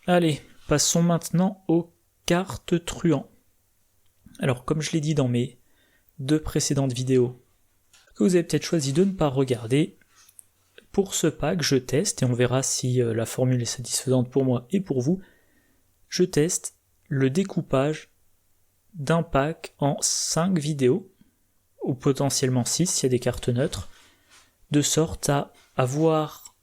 Allez, passons maintenant aux cartes truands. Alors comme je l'ai dit dans mes 2 précédentes vidéos, que vous avez peut-être choisi de ne pas regarder, pour ce pack je teste, et on verra si la formule est satisfaisante pour moi et pour vous, je teste le découpage d'un pack en 5 vidéos, ou potentiellement 6 s'il y a des cartes neutres, de sorte à avoir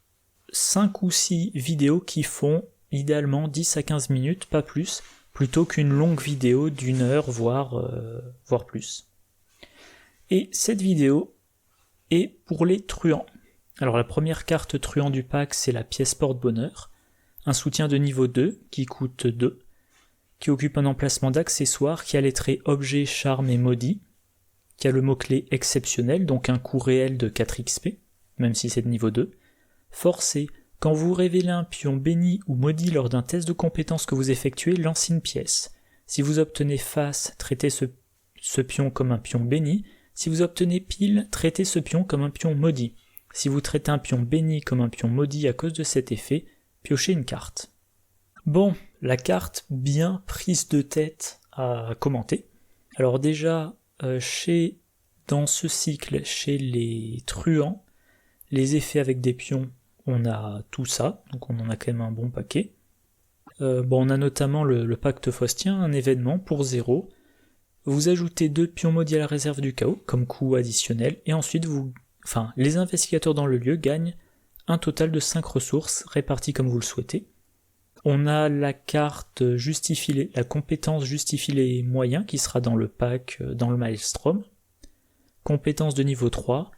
5 ou 6 vidéos qui font idéalement 10 à 15 minutes, pas plus, plutôt qu'une longue vidéo d'1 heure, voire plus. Et cette vidéo est pour les truands. Alors la première carte truand du pack, c'est la pièce porte-bonheur, un soutien de niveau 2 qui coûte 2, qui occupe un emplacement d'accessoire, qui a les traits objet, charme et maudit, qui a le mot-clé exceptionnel, donc un coût réel de 4 XP, même si c'est de niveau 2. Forcé, quand vous révélez un pion béni ou maudit lors d'un test de compétence que vous effectuez, lancez une pièce. Si vous obtenez face, traitez ce pion comme un pion béni. Si vous obtenez pile, traitez ce pion comme un pion maudit. Si vous traitez un pion béni comme un pion maudit à cause de cet effet, piochez une carte. Bon, la carte bien prise de tête à commenter. Alors déjà, dans ce cycle, chez les truands, les effets avec des pions, on a tout ça, donc on en a quand même un bon paquet. On a notamment le pacte faustien, un événement pour 0. Vous ajoutez 2 pions maudits à la réserve du chaos, comme coût additionnel, et ensuite les investigateurs dans le lieu gagnent un total de 5 ressources, réparties comme vous le souhaitez. On a la carte la compétence justifie les moyens, qui sera dans le pack, dans le Maelstrom. Compétence de niveau 3,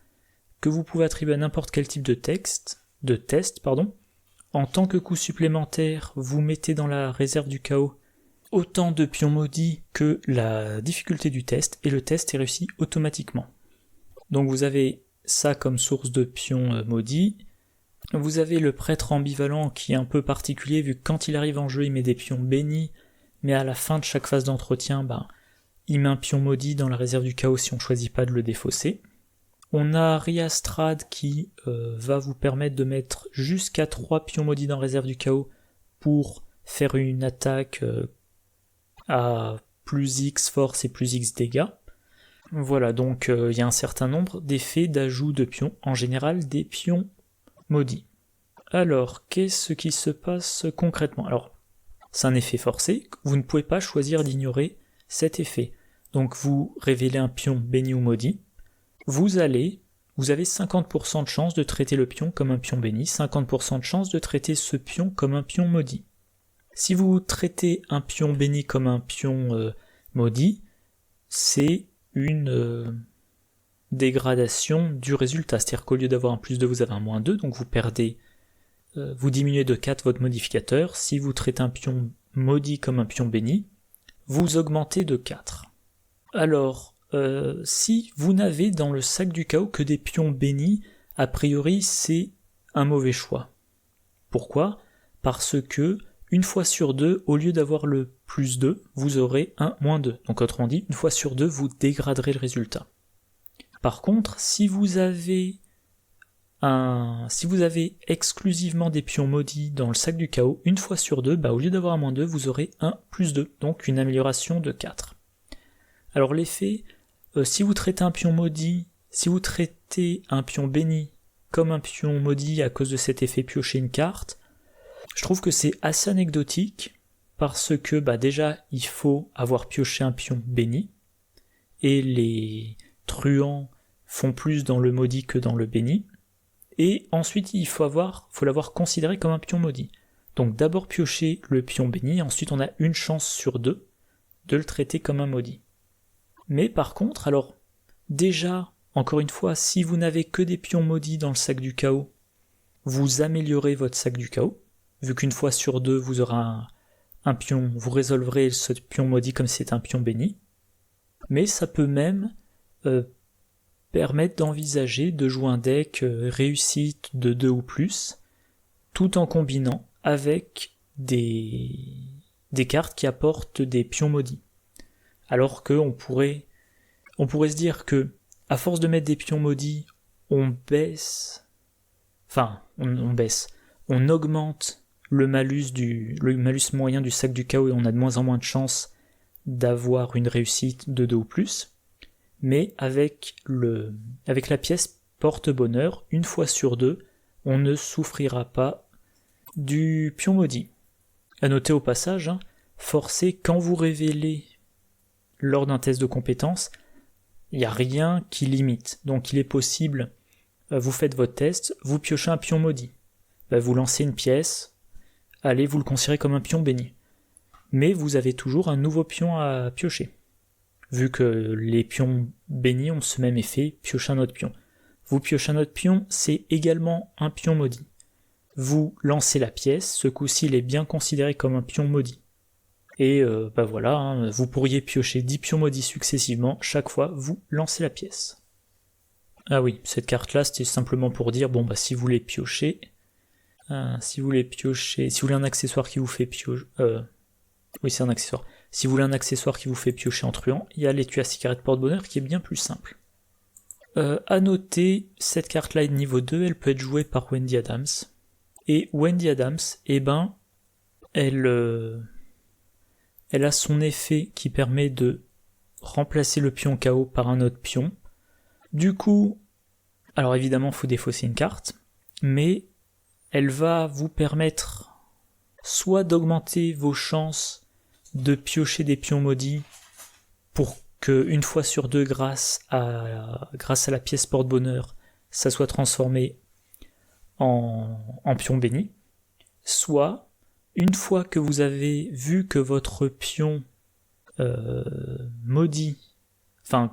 que vous pouvez attribuer à n'importe quel type de test. En tant que coût supplémentaire, vous mettez dans la réserve du chaos autant de pions maudits que la difficulté du test, et le test est réussi automatiquement. Donc vous avez ça comme source de pions maudits. Vous avez le prêtre ambivalent qui est un peu particulier, vu que quand il arrive en jeu, il met des pions bénis, mais à la fin de chaque phase d'entretien, il met un pion maudit dans la réserve du chaos si on ne choisit pas de le défausser. On a Riastrad qui va vous permettre de mettre jusqu'à 3 pions maudits dans la réserve du chaos pour faire une attaque à plus X force et plus X dégâts. Voilà, donc il y a un certain nombre d'effets d'ajout de pions, en général des pions maudits. Alors, qu'est-ce qui se passe concrètement ? Alors, c'est un effet forcé, vous ne pouvez pas choisir d'ignorer cet effet. Donc vous révélez un pion béni ou maudit, vous avez 50% de chance de traiter le pion comme un pion béni, 50% de chance de traiter ce pion comme un pion maudit. Si vous traitez un pion béni comme un pion maudit, c'est une dégradation du résultat, c'est-à-dire qu'au lieu d'avoir un plus 2, vous avez un moins 2, donc vous diminuez de 4 votre modificateur. Si vous traitez un pion maudit comme un pion béni, vous augmentez de 4. Alors, si vous n'avez dans le sac du chaos que des pions bénis, a priori c'est un mauvais choix. Pourquoi ? Parce que une fois sur 2, au lieu d'avoir le plus 2, vous aurez un moins 2. Donc autrement dit, une fois sur 2, vous dégraderez le résultat. Par contre, si vous avez exclusivement des pions maudits dans le sac du chaos, une fois sur 2, au lieu d'avoir un moins 2, vous aurez un plus 2, donc une amélioration de 4. Alors l'effet, si vous traitez un pion béni comme un pion maudit à cause de cet effet piocher une carte, je trouve que c'est assez anecdotique, parce que déjà il faut avoir pioché un pion béni, et les truands font plus dans le maudit que dans le béni, et ensuite il faut l'avoir considéré comme un pion maudit. Donc d'abord piocher le pion béni, ensuite on a une chance sur 2 de le traiter comme un maudit. Mais par contre, alors déjà, encore une fois, si vous n'avez que des pions maudits dans le sac du chaos, vous améliorez votre sac du chaos, vu qu'une fois sur 2 vous aurez un pion, vous résolverez ce pion maudit comme si c'était un pion béni, mais ça peut même permettre d'envisager de jouer un deck réussite de 2 ou plus, tout en combinant avec des cartes qui apportent des pions maudits. Alors qu'on pourrait se dire que, à force de mettre des pions maudits, on augmente le malus moyen du sac du chaos et on a de moins en moins de chances d'avoir une réussite de 2 ou plus. Mais avec la pièce porte-bonheur, une fois sur 2, on ne souffrira pas du pion maudit. À noter au passage, forcez quand vous révélez lors d'un test de compétence, il n'y a rien qui limite. Donc il est possible, vous faites votre test, vous piochez un pion maudit. Vous lancez une pièce, allez, vous le considérez comme un pion béni. Mais vous avez toujours un nouveau pion à piocher. Vu que les pions bénis ont ce même effet, piochez un autre pion. Vous piochez un autre pion, c'est également un pion maudit. Vous lancez la pièce, ce coup-ci il est bien considéré comme un pion maudit. Et voilà, vous pourriez piocher 10 pions maudits successivement, chaque fois vous lancez la pièce. Ah oui, cette carte-là c'était simplement pour dire, si vous voulez piocher, si vous voulez un accessoire qui vous fait piocher, oui c'est un accessoire, si vous voulez un accessoire qui vous fait piocher en truand, il y a l'étui à cigarette porte-bonheur qui est bien plus simple. À noter, cette carte-là est de niveau 2, elle peut être jouée par Wendy Adams. Et Wendy Adams, elle a son effet qui permet de remplacer le pion KO par un autre pion. Du coup, alors évidemment, il faut défausser une carte, mais elle va vous permettre soit d'augmenter vos chances de piocher des pions maudits pour que une fois sur 2, grâce à la pièce porte-bonheur, ça soit transformé en pion béni, soit une fois que vous avez vu que votre pion maudit,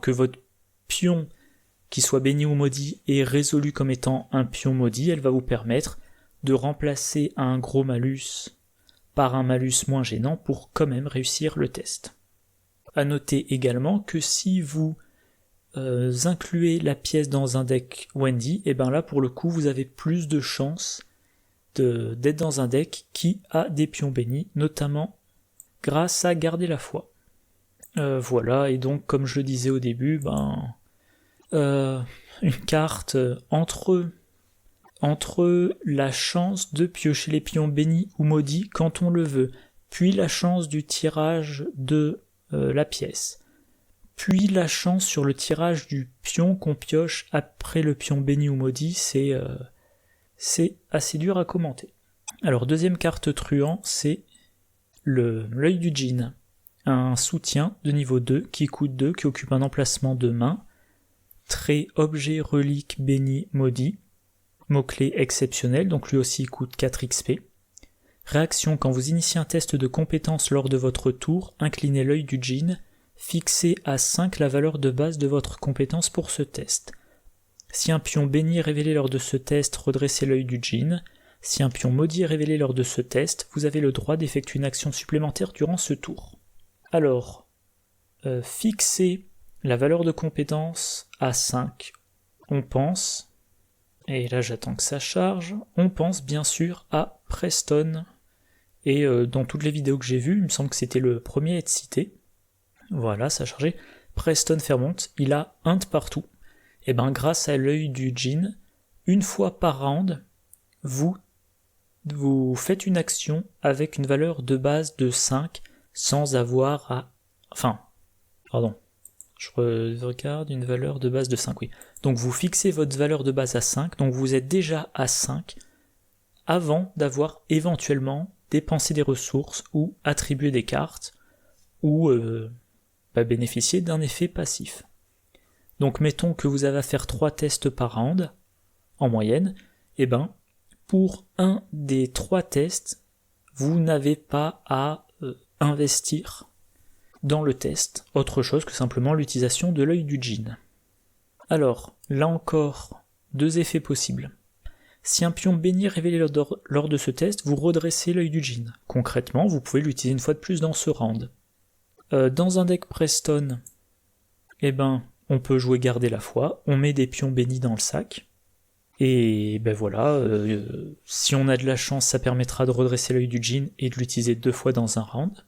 que votre pion, qui soit béni ou maudit, est résolu comme étant un pion maudit, elle va vous permettre de remplacer un gros malus par un malus moins gênant pour quand même réussir le test. À noter également que si vous incluez la pièce dans un deck Wendy, là pour le coup vous avez plus de chances d'être dans un deck qui a des pions bénis, notamment grâce à garder la foi. Voilà, et donc comme je le disais au début, une carte entre la chance de piocher les pions bénis ou maudits quand on le veut, puis la chance du tirage de la pièce, puis la chance sur le tirage du pion qu'on pioche après le pion béni ou maudit, c'est assez dur à commenter. Alors deuxième carte truand, c'est l'œil du djinn, un soutien de niveau 2 qui coûte 2, qui occupe un emplacement de main, trait objet relique béni maudit, mot-clé exceptionnel, donc lui aussi coûte 4 XP. Réaction, quand vous initiez un test de compétence lors de votre tour, inclinez l'œil du djinn, fixez à 5 la valeur de base de votre compétence pour ce test. Si un pion béni est révélé lors de ce test, redressez l'œil du djinn. Si un pion maudit est révélé lors de ce test, vous avez le droit d'effectuer une action supplémentaire durant ce tour. Alors, fixez la valeur de compétence à 5. On pense, et là j'attends que ça charge, on pense bien sûr à Preston. Et dans toutes les vidéos que j'ai vues, il me semble que c'était le premier à être cité. Voilà, ça a chargé. Preston Fairmont, il a int partout. Et grâce à l'œil du djinn, une fois par round, vous faites une action avec une valeur de base de 5 sans avoir à... je regarde une valeur de base de 5, oui. Donc vous fixez votre valeur de base à 5, donc vous êtes déjà à 5 avant d'avoir éventuellement dépensé des ressources ou attribué des cartes ou bénéficier d'un effet passif. Donc mettons que vous avez à faire 3 tests par round, en moyenne, pour un des 3 tests, vous n'avez pas à investir dans le test autre chose que simplement l'utilisation de l'œil du djinn. Alors, là encore, 2 effets possibles. Si un pion béni est révélé lors de ce test, vous redressez l'œil du djinn. Concrètement, vous pouvez l'utiliser une fois de plus dans ce round. Dans un deck Preston, on peut jouer garder la foi, on met des pions bénis dans le sac, et si on a de la chance, ça permettra de redresser l'œil du djinn et de l'utiliser 2 fois dans un round.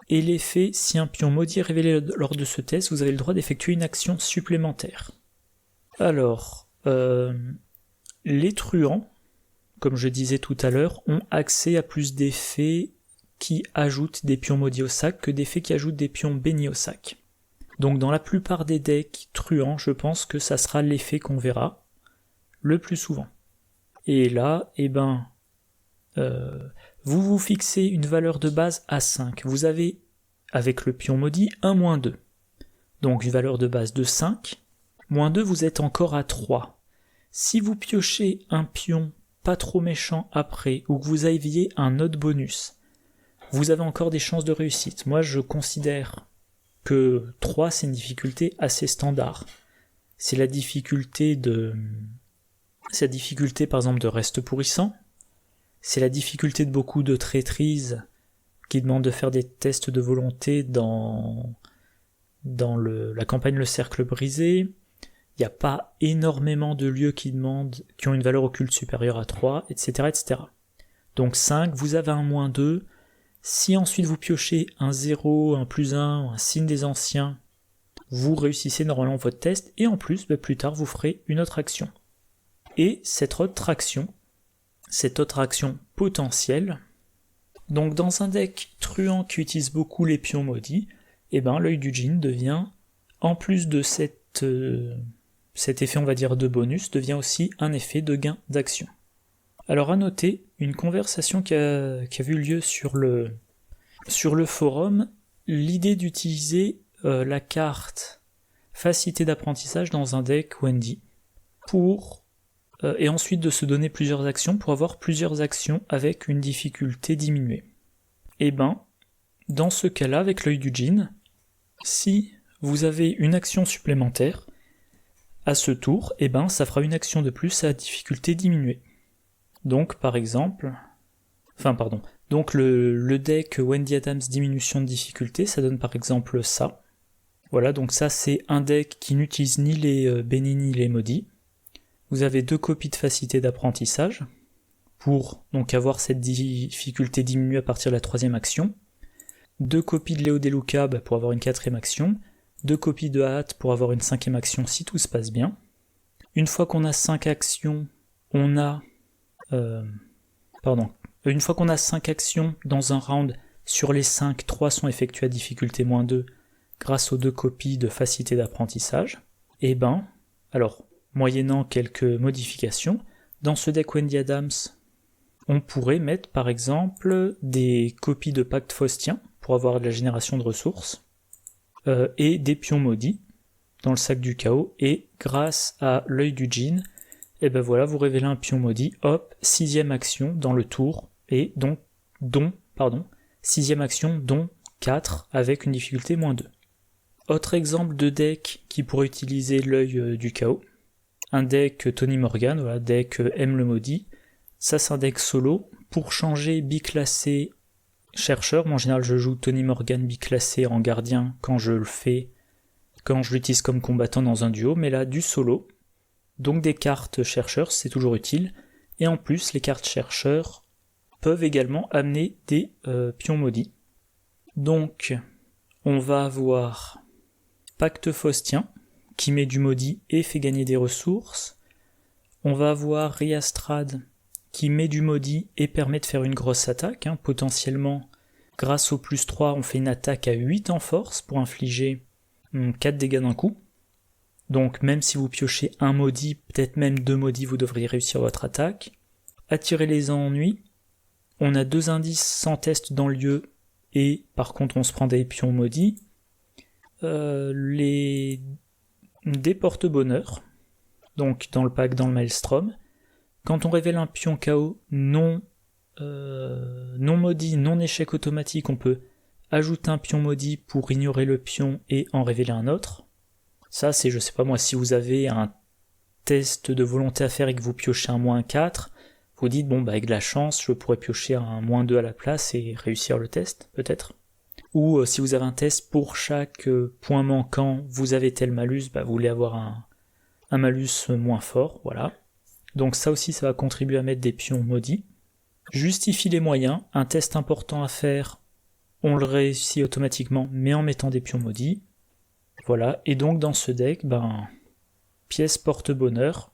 Et l'effet, si un pion maudit est révélé lors de ce test, vous avez le droit d'effectuer une action supplémentaire. Alors, les truands, comme je disais tout à l'heure, ont accès à plus d'effets qui ajoutent des pions maudits au sac que d'effets qui ajoutent des pions bénis au sac. Donc dans la plupart des decks truands, je pense que ça sera l'effet qu'on verra le plus souvent. Et là, vous vous fixez une valeur de base à 5. Vous avez, avec le pion maudit, 1-2. Donc une valeur de base de 5. -2, vous êtes encore à 3. Si vous piochez un pion pas trop méchant après, ou que vous aviez un autre bonus, vous avez encore des chances de réussite. Moi, je considère que 3, c'est une difficulté assez standard. C'est la difficulté par exemple de reste pourrissant. C'est la difficulté de beaucoup de traîtrises qui demandent de faire des tests de volonté dans la campagne Le Cercle Brisé. Il n'y a pas énormément de lieux qui ont une valeur occulte supérieure à 3, etc., etc. Donc 5, vous avez un -2. Si ensuite vous piochez un 0, un +1, un signe des anciens, vous réussissez normalement votre test, et en plus, plus tard, vous ferez une autre action. Et cette autre action potentielle, donc dans un deck truand qui utilise beaucoup les pions maudits, l'œil du djinn devient, en plus de cet effet on va dire de bonus, devient aussi un effet de gain d'action. Alors à noter, une conversation qui a vu lieu sur le forum, l'idée d'utiliser la carte facilité d'apprentissage dans un deck Wendy et ensuite de se donner plusieurs actions pour avoir plusieurs actions avec une difficulté diminuée. Dans ce cas-là, avec l'œil du djinn, si vous avez une action supplémentaire à ce tour, ça fera une action de plus à difficulté diminuée. Donc donc le deck Wendy Adams diminution de difficulté, ça donne par exemple ça. Voilà, donc ça c'est un deck qui n'utilise ni les bénis ni les maudits. Vous avez 2 copies de facilité d'apprentissage pour donc avoir cette difficulté diminuée à partir de la 3e action. 2 copies de Léo Deluca pour avoir une 4e action. 2 copies de Hâte pour avoir une 5e action si tout se passe bien. Une fois qu'on a 5 actions, une fois qu'on a 5 actions dans un round, sur les 5, 3 sont effectuées à difficulté -2 grâce aux 2 copies de facilité d'apprentissage. Alors, moyennant quelques modifications, dans ce deck Wendy Adams, on pourrait mettre par exemple des copies de Pacte Faustien pour avoir de la génération de ressources, et des pions maudits dans le sac du chaos, et grâce à l'œil du djinn, vous révélez un pion maudit, hop, 6e action dans le tour, et dont 6e action, dont 4 avec une difficulté -2. Autre exemple de deck qui pourrait utiliser l'œil du chaos, un deck Tony Morgan, deck M le maudit, ça c'est un deck solo, pour changer biclassé chercheur, moi en général je joue Tony Morgan biclassé en gardien quand je l'utilise comme combattant dans un duo, mais là du solo, donc des cartes chercheurs, c'est toujours utile, et en plus les cartes chercheurs peuvent également amener des pions maudits. Donc on va avoir Pacte Faustien, qui met du maudit et fait gagner des ressources. On va avoir Riastrad, qui met du maudit et permet de faire une grosse attaque, potentiellement, grâce au +3, on fait une attaque à 8 en force pour infliger 4 dégâts d'un coup. Donc même si vous piochez un maudit, peut-être même 2 maudits, vous devriez réussir votre attaque. Attirer les ennuis, on a 2 indices sans test dans le lieu, et par contre on se prend des pions maudits. Des porte-bonheur, donc dans le pack, dans le Maelstrom. Quand on révèle un pion KO non maudit, non échec automatique, on peut ajouter un pion maudit pour ignorer le pion et en révéler un autre. Ça c'est, je sais pas moi, si vous avez un test de volonté à faire et que vous piochez un -4, vous dites avec de la chance, je pourrais piocher un -2 à la place et réussir le test, peut-être. Ou si vous avez un test pour chaque point manquant, vous avez tel malus, vous voulez avoir un malus moins fort, voilà. Donc ça aussi, ça va contribuer à mettre des pions maudits. Justifie les moyens, un test important à faire, on le réussit automatiquement, mais en mettant des pions maudits. Voilà, et donc dans ce deck, pièce porte-bonheur.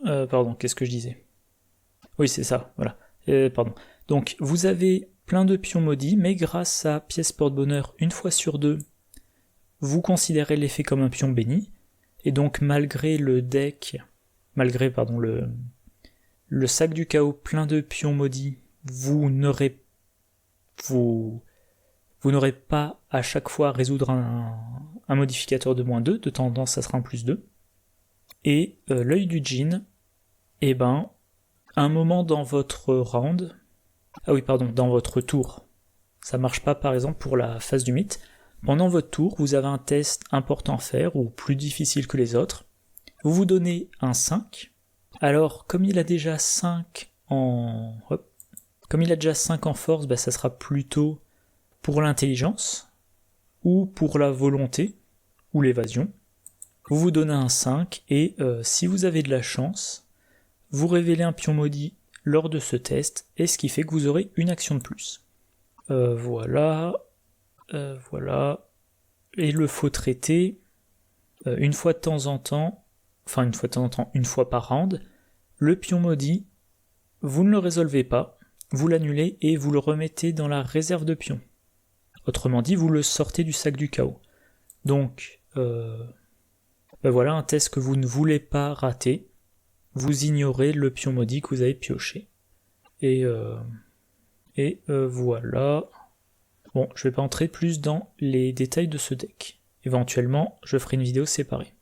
Qu'est-ce que je disais ? Oui, c'est ça, voilà. Pardon. Donc, vous avez plein de pions maudits, mais grâce à pièce porte-bonheur, une fois sur deux, vous considérez l'effet comme un pion béni, et donc malgré le sac du chaos plein de pions maudits, vous n'aurez pas à chaque fois à résoudre un modificateur de -2, de tendance ça sera un +2. Et l'œil du djinn, un moment dans votre round, dans votre tour, ça marche pas par exemple pour la phase du mythe, pendant votre tour, vous avez un test important à faire, ou plus difficile que les autres, vous vous donnez un 5, alors comme il a déjà 5 en force, ça sera plutôt pour l'intelligence, ou pour la volonté, ou l'évasion. Vous vous donnez un 5, et si vous avez de la chance, vous révélez un pion maudit lors de ce test, et ce qui fait que vous aurez une action de plus. Voilà. Et le faux traité, une fois par round, le pion maudit, vous ne le résolvez pas, vous l'annulez et vous le remettez dans la réserve de pions. Autrement dit, vous le sortez du sac du chaos. Donc, voilà un test que vous ne voulez pas rater. Vous ignorez le pion maudit que vous avez pioché. Et voilà. Bon, je vais pas entrer plus dans les détails de ce deck. Éventuellement, je ferai une vidéo séparée.